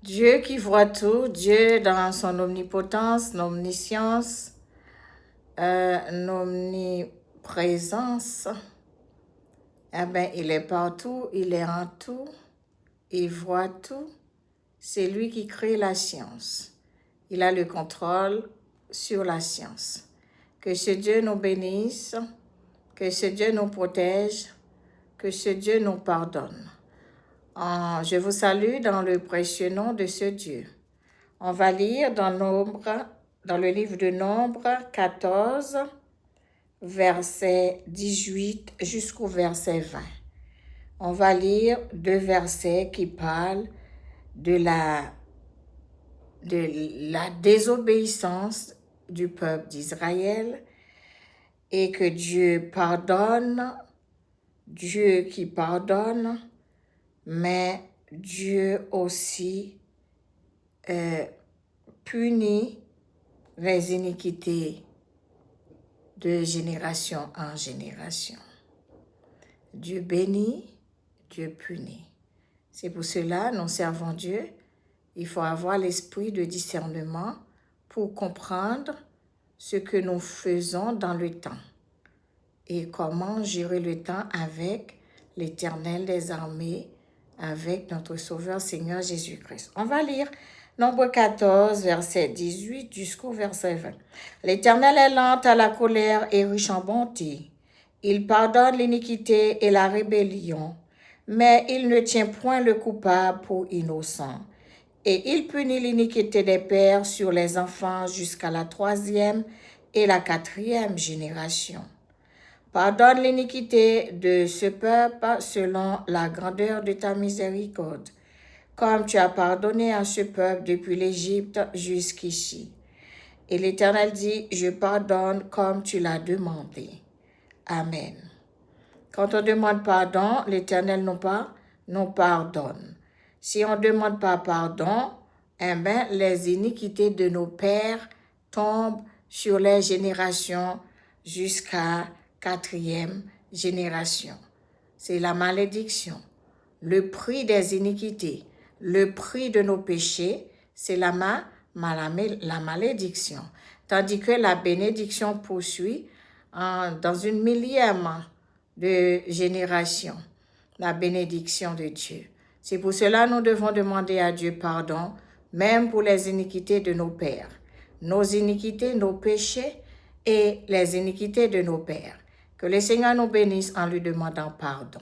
Dieu qui voit tout, Dieu dans son omnipotence, omniscience, omniprésence, eh bien, il est partout, il est en tout, il voit tout. C'est lui qui crée la science. Il a le contrôle sur la science. Que ce Dieu nous bénisse, que ce Dieu nous protège, que ce Dieu nous pardonne. Je vous salue dans le précieux nom de ce Dieu. On va lire dans le livre de Nombre 14, verset 18 jusqu'au verset 20. On va lire 2 versets qui parlent de la désobéissance du peuple d'Israël et que Dieu pardonne, Dieu qui pardonne, mais Dieu aussi punit les iniquités de génération en génération. Dieu bénit, Dieu punit. C'est pour cela, nous servons Dieu. Il faut avoir l'esprit de discernement pour comprendre ce que nous faisons dans le temps et comment gérer le temps avec l'Éternel des armées, avec notre Sauveur Seigneur Jésus-Christ. On va lire Nombre 14, verset 18 jusqu'au verset 20. L'Éternel est lent à la colère et riche en bonté. Il pardonne l'iniquité et la rébellion, mais il ne tient point le coupable pour innocent. Et il punit l'iniquité des pères sur les enfants jusqu'à la 3e et la 4e génération. Pardonne l'iniquité de ce peuple selon la grandeur de ta miséricorde, comme tu as pardonné à ce peuple depuis l'Égypte jusqu'ici. Et l'Éternel dit, je pardonne comme tu l'as demandé. Amen. Quand on demande pardon, l'Éternel nous pardonne. Si on ne demande pas pardon, eh bien, les iniquités de nos pères tombent sur les générations jusqu'à 4e génération. C'est la malédiction. Le prix des iniquités, le prix de nos péchés, c'est la malédiction. Tandis que la bénédiction poursuit dans une 1000e de génération, la bénédiction de Dieu. C'est pour cela que nous devons demander à Dieu pardon, même pour les iniquités de nos pères, nos iniquités, nos péchés et les iniquités de nos pères. Que le Seigneur nous bénisse en lui demandant pardon.